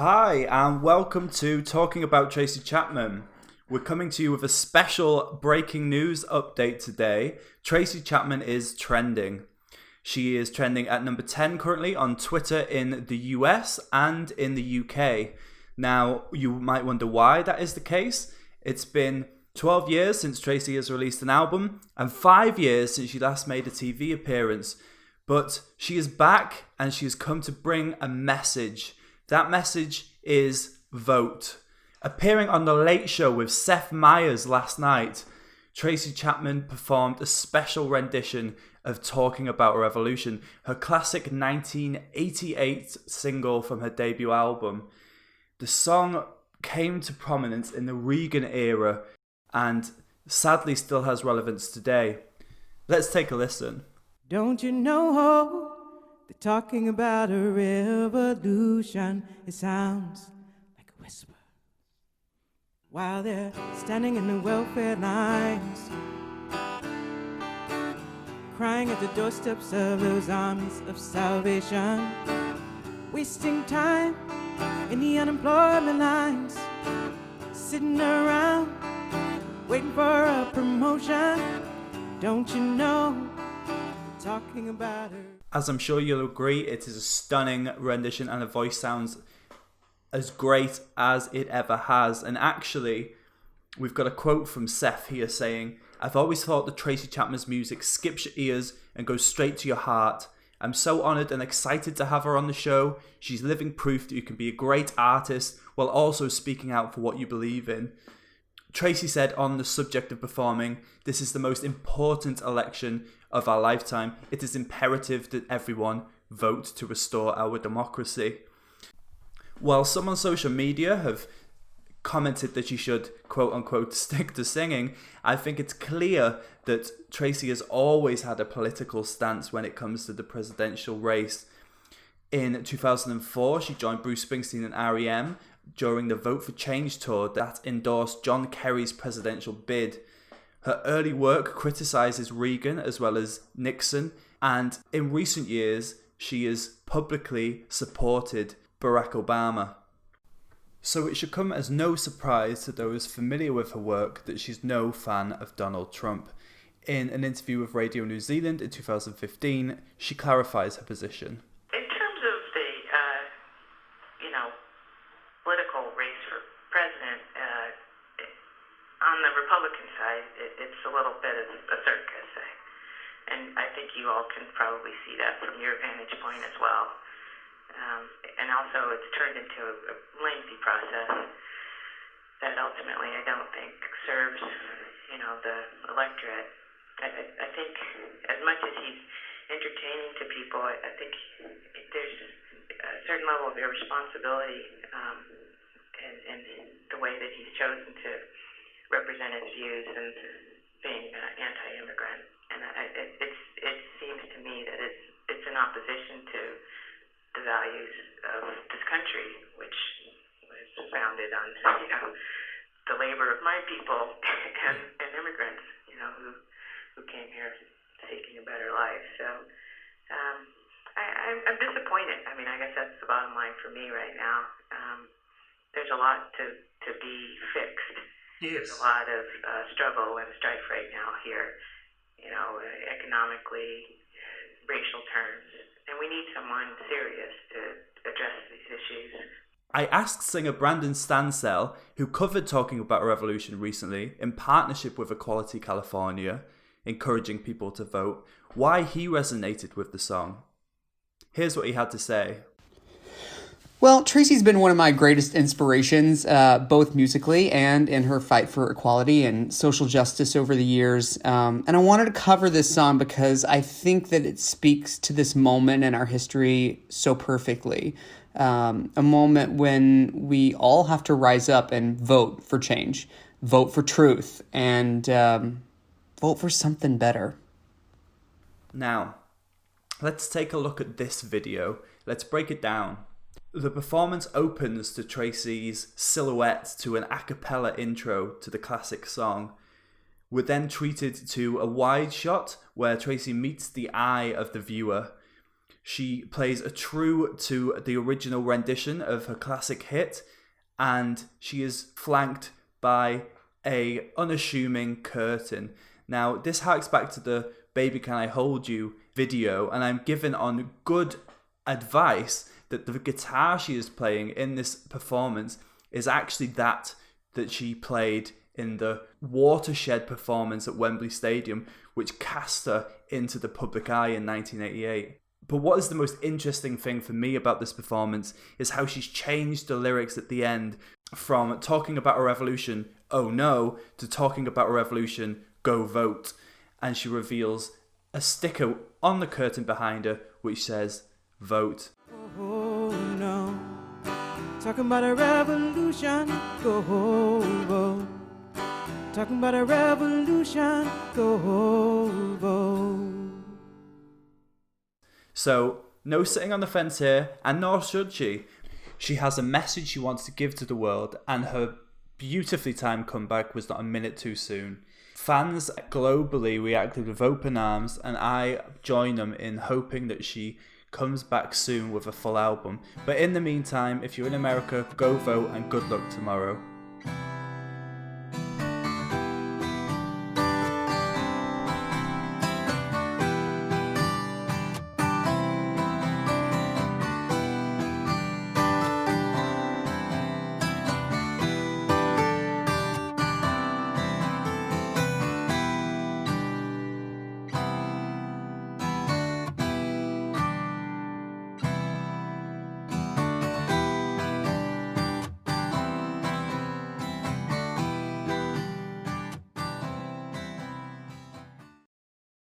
Hi, and welcome to Talking About Tracy Chapman. We're coming to you with a special breaking news update today. Tracy Chapman is trending. She is trending at number 10 currently on Twitter in the US and in the UK. Now, you might wonder why that is the case. It's been 12 years since Tracy has released an album and 5 years since she last made a TV appearance. But she is back and she has come to bring a message. That message is vote. Appearing on The Late Show with Seth Meyers last night, Tracy Chapman performed a special rendition of Talking About a Revolution, her classic 1988 single from her debut album. The song came to prominence in the Reagan era and sadly still has relevance today. Let's take a listen. Don't you know they're talking about a revolution? It sounds like a whisper while they're standing in the welfare lines, crying at the doorsteps of those armies of salvation, wasting time in the unemployment lines, sitting around waiting for a promotion. Don't you know talking about her? As I'm sure you'll agree, it is a stunning rendition and the voice sounds as great as it ever has. And actually, we've got a quote from Seth here saying, "I've always thought that Tracy Chapman's music skips your ears and goes straight to your heart. I'm so honoured and excited to have her on the show. She's living proof that you can be a great artist while also speaking out for what you believe in." Tracy said on the subject of performing, "This is the most important election of our lifetime. It is imperative that everyone vote to restore our democracy." While some on social media have commented that she should, quote unquote, stick to singing, I think it's clear that Tracy has always had a political stance when it comes to the presidential race. In 2004, she joined Bruce Springsteen and R.E.M. during the Vote for Change tour that endorsed John Kerry's presidential bid. Her early work criticises Reagan as well as Nixon, and in recent years, she has publicly supported Barack Obama. So it should come as no surprise to those familiar with her work that she's no fan of Donald Trump. In an interview with Radio New Zealand in 2015, she clarifies her position. In terms of the, political race for president, on the Republican side, it's a little bit of a circus, and I think you all can probably see that from your vantage point as well. And also, it's turned into a lengthy process that ultimately I don't think serves, the electorate. I think as much as he's entertaining to people, I think there's a certain level of irresponsibility in the way that he's chosen to represent his views and being anti-immigrant. And it seems to me that it's in opposition to the values of this country, which was founded on, the labor of my people and immigrants, who came here seeking a better life. So I'm disappointed. I mean, I guess that's the bottom line for me right now. There's a lot to be fixed. Yes. There's a lot of struggle and strife right now here, economically, racial terms. And we need someone serious to address these issues. I asked singer Brandon Stansell, who covered Talking About a Revolution recently in partnership with Equality California, encouraging people to vote, why he resonated with the song. Here's what he had to say. Well, Tracy's been one of my greatest inspirations, both musically and in her fight for equality and social justice over the years. And I wanted to cover this song because I think that it speaks to this moment in our history so perfectly. A moment when we all have to rise up and vote for change, vote for truth, and vote for something better. Now, let's take a look at this video. Let's break it down. The performance opens to Tracy's silhouette to an a cappella intro to the classic song. We're then treated to a wide shot where Tracy meets the eye of the viewer. She plays a true to the original rendition of her classic hit, and she is flanked by a unassuming curtain. Now, this harks back to the Baby Can I Hold You video, and I'm given on good advice that the guitar she is playing in this performance is actually that she played in the watershed performance at Wembley Stadium, which cast her into the public eye in 1988. But what is the most interesting thing for me about this performance is how she's changed the lyrics at the end from talking about a revolution, oh no, to talking about a revolution, go vote. And she reveals a sticker on the curtain behind her which says, vote. Oh no, talking about a revolution, go vote. Talking about a revolution, go vote. So, no sitting on the fence here, and nor should she. She has a message she wants to give to the world, and her beautifully timed comeback was not a minute too soon. Fans globally reacted with open arms, and I join them in hoping that she comes back soon with a full album. But in the meantime, if you're in America, go vote and good luck tomorrow.